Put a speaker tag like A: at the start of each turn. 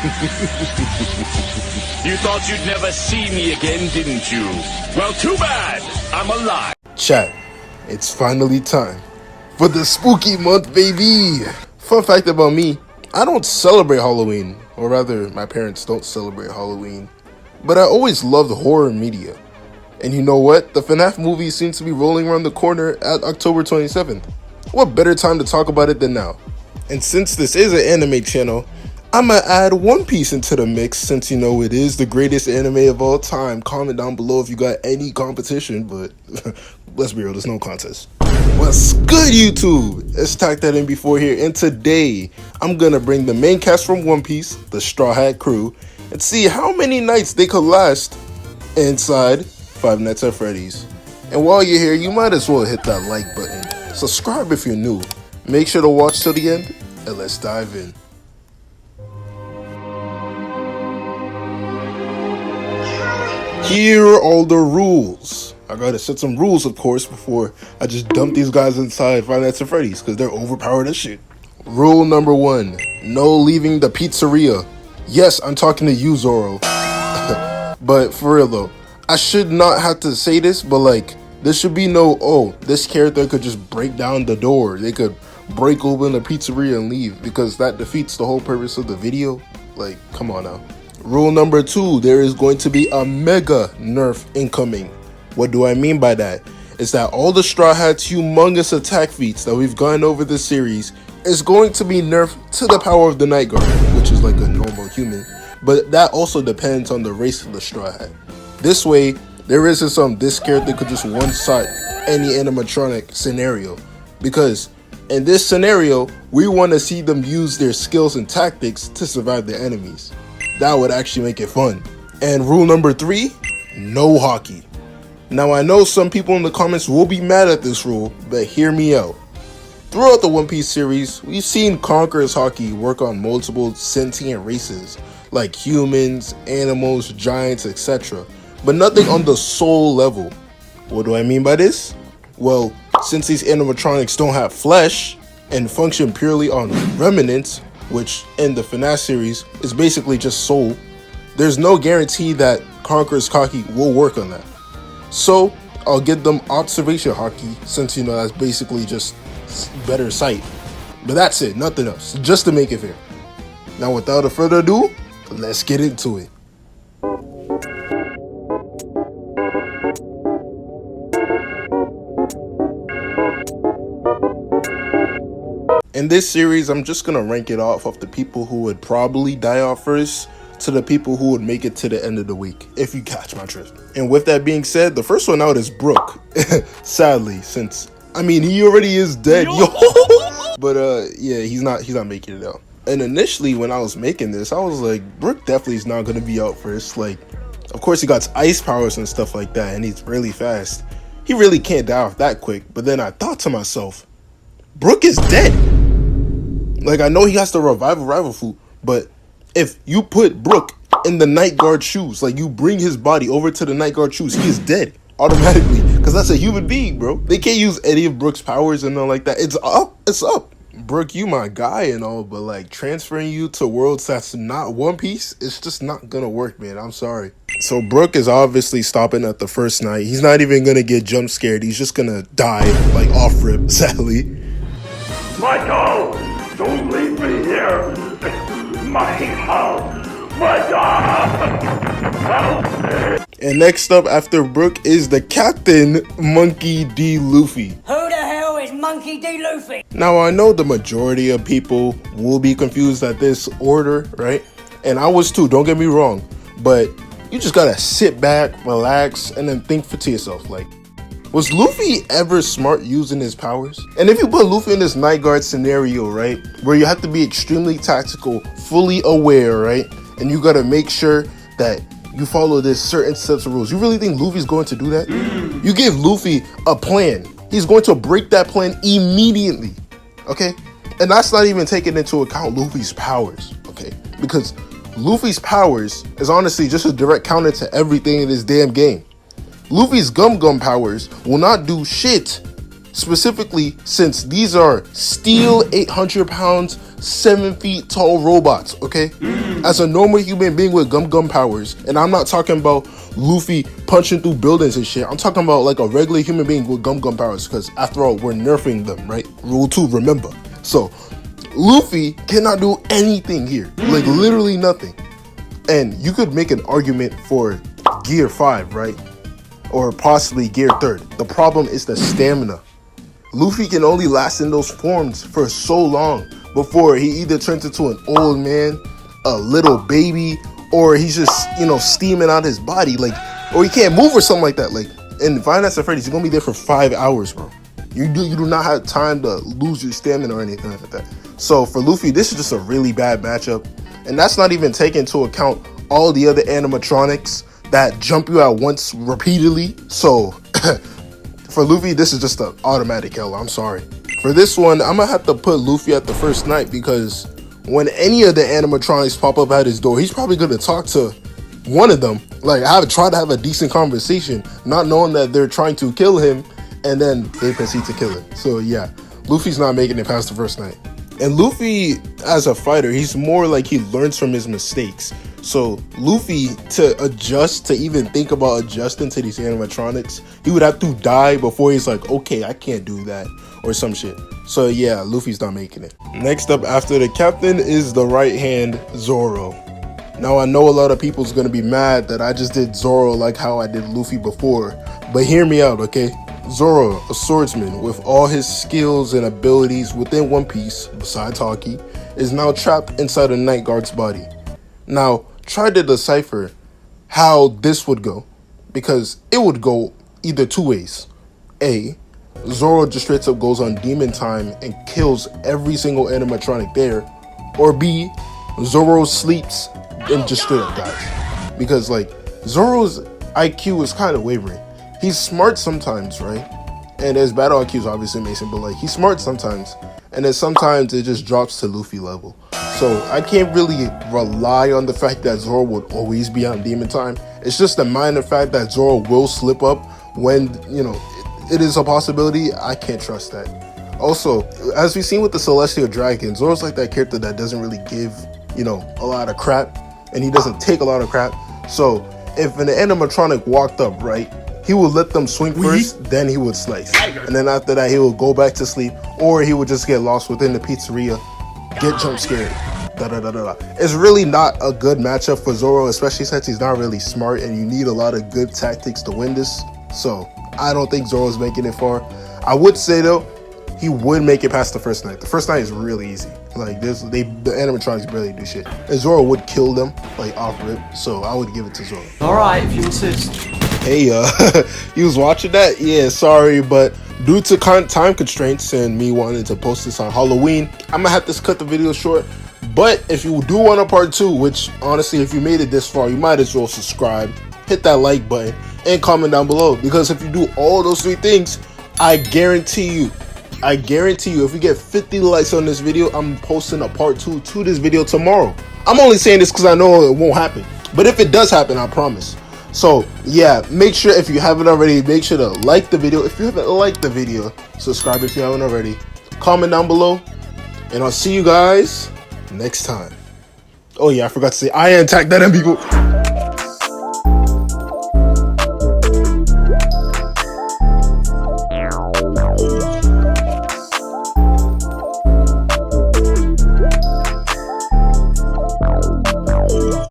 A: You thought you'd never see me again, didn't you? Well, too bad. I'm alive.
B: Chat, it's finally time for the spooky month, baby. Fun fact about me, I don't celebrate Halloween, or rather, my parents don't celebrate Halloween, but I always loved horror media. And you know what? The FNAF movie seems to be rolling around the corner at October 27th. What better time to talk about it than now? And since this is an anime channel, I'ma add One Piece into the mix since you know it is the greatest anime of all time. Comment down below if you got any competition, but let's be real, there's no contest. What's good, YouTube? Let's tack that in before here, and today I'm gonna bring the main cast from One Piece, the Straw Hat crew, and see how many nights they could last inside Five Nights at Freddy's. And while you're here, you might as well hit that like button, subscribe if you're new, make sure to watch till the end, and let's dive in. Here are all the rules. I gotta set some rules, of course, before I just dump these guys inside Five Nights at Freddy's, because they're overpowered as shit. Rule number 1, no leaving the pizzeria. Yes, I'm talking to you, Zoro. But for real though, I should not have to say this, but like, there should be no, oh, this character could just break down the door. They could break open the pizzeria and leave, because that defeats the whole purpose of the video. Like, come on now. Rule number 2, there is going to be a mega nerf incoming. What do I mean by that? It's that all the Straw Hats' humongous attack feats that we've gone over this series is going to be nerfed to the power of the Night Guard, which is like a normal human. But that also depends on the race of the Straw Hat. This way, there isn't some this character could just one-shot any animatronic scenario. Because in this scenario, we want to see them use their skills and tactics to survive their enemies. That would actually make it fun. And rule number 3, no haki. Now I know some people in the comments will be mad at this rule, but hear me out. Throughout the One Piece series, we've seen conquerors haki work on multiple sentient races, like humans, animals, giants, etc. But nothing on the soul level. What do I mean by this? Well, since these animatronics don't have flesh and function purely on remnants, which in the FNAF series is basically just soul, there's no guarantee that Conqueror's haki will work on that. So I'll give them observation haki, since you know that's basically just better sight. But that's it, nothing else, just to make it fair. Now without a further ado, let's get into it. In this series, I'm just gonna rank it off of the people who would probably die off first to the people who would make it to the end of the week, if you catch my drift. And with that being said, the first one out is Brooke. Sadly, since, I mean, he already is dead, yo. But yeah, he's not making it out. And initially, when I was making this, I was like, Brooke definitely is not gonna be out first. Like, of course he got ice powers and stuff like that, and he's really fast. He really can't die off that quick. But then I thought to myself, Brooke is dead. Like, I know he has to revive a rival fruit, but if you put Brooke in the Night Guard shoes, like you bring his body over to the Night Guard shoes, he is dead automatically, because that's a human being, bro. They can't use any of Brooke's powers and all like that. It's up. Brooke, you my guy and all, but like transferring you to worlds that's not One Piece, it's just not gonna work, man. I'm sorry. So Brooke is obviously stopping at the first night. He's not even gonna get jump scared. He's just gonna die, like off rip, sadly.
C: Michael! Don't leave me here! My house! My God! Help me!
B: And next up after Brooke is the Captain Monkey D. Luffy.
D: Who the hell is Monkey D. Luffy?
B: Now I know the majority of people will be confused at this order, right? And I was too, don't get me wrong. But you just gotta sit back, relax, and then think to yourself, like, was Luffy ever smart using his powers? And if you put Luffy in this Night Guard scenario, right, where you have to be extremely tactical, fully aware, right, and you gotta make sure that you follow this certain sets of rules, you really think Luffy's going to do that? You give Luffy a plan, he's going to break that plan immediately, okay? And that's not even taking into account Luffy's powers, okay? Because Luffy's powers is honestly just a direct counter to everything in this damn game. Luffy's gum powers will not do shit, specifically since these are steel 800 pounds 7 feet tall robots, okay? As a normal human being with gum powers, and I'm not talking about Luffy punching through buildings and shit. I'm talking about like a regular human being with gum powers, because after all, we're nerfing them, right? Rule 2, remember. So, Luffy cannot do anything here. Like, literally nothing. And you could make an argument for Gear 5, right? Or possibly Gear 3rd. The problem is the stamina. Luffy can only last in those forms for so long before he either turns into an old man, a little baby, or he's just, you know, steaming out his body, like, or he can't move or something like that. Like, in Five Nights at Freddy's, you're gonna be there for 5 hours, bro. You do not have time to lose your stamina or anything like that. So for Luffy, this is just a really bad matchup, and that's not even taking into account all the other animatronics that jump you at once repeatedly. So for Luffy, this is just an automatic L. I'm sorry. For this one, I'm gonna have to put Luffy at the first night, because when any of the animatronics pop up at his door, he's probably gonna talk to one of them. Like, try to have a decent conversation, not knowing that they're trying to kill him, and then they proceed to kill him. So yeah, Luffy's not making it past the first night. And Luffy, as a fighter, he's more like he learns from his mistakes. So Luffy, to adjust, to even think about adjusting to these animatronics, he would have to die before he's like, okay, I can't do that, or some shit. So yeah, Luffy's not making it. Next up after the captain is the right hand, Zoro. Now I know a lot of people's gonna be mad that I just did Zoro like how I did Luffy before, but hear me out, okay? Zoro, a swordsman with all his skills and abilities within One Piece, besides haki, is now trapped inside a night guard's body. Now, try to decipher how this would go, because it would go either two ways. A, Zoro just straight up goes on demon time and kills every single animatronic there, or B, Zoro sleeps and just straight up dies. Because like, Zoro's IQ is kind of wavering. He's smart sometimes, right? And his battle IQ is obviously amazing, but like, he's smart sometimes, and then sometimes it just drops to Luffy level. So I can't really rely on the fact that Zoro would always be on demon time. It's just a minor fact that Zoro will slip up when, you know, it is a possibility. I can't trust that. Also, as we've seen with the Celestial Dragon, Zoro's like that character that doesn't really give, you know, a lot of crap, and he doesn't take a lot of crap. So if an animatronic walked up, right, he would let them swing first, then he would slice. And then after that, he would go back to sleep, or he would just get lost within the pizzeria, get jump scared. It's really not a good matchup for Zoro, especially since he's not really smart, and you need a lot of good tactics to win this. So I don't think Zoro's making it far. I would say though, he would make it past the first night. The first night is really easy. Like, the animatronics barely do shit, and Zoro would kill them like off rip. So I would give it to Zoro.
E: All right, if you insist.
B: Hey, you was watching that? Yeah, sorry, but due to time constraints and me wanting to post this on Halloween, I'm gonna have to cut the video short. But if you do want a part 2, which honestly, if you made it this far, you might as well subscribe, hit that like button, and comment down below. Because if you do all those 3 things, I guarantee you, if we get 50 likes on this video, I'm posting a part 2 to this video tomorrow. I'm only saying this because I know it won't happen, but if it does happen, I promise. So yeah, make sure, if you haven't already, make sure to like the video. If you haven't liked the video, subscribe if you haven't already, comment down below, and I'll see you guys next time. Oh yeah, I forgot to say, I am Tag That people.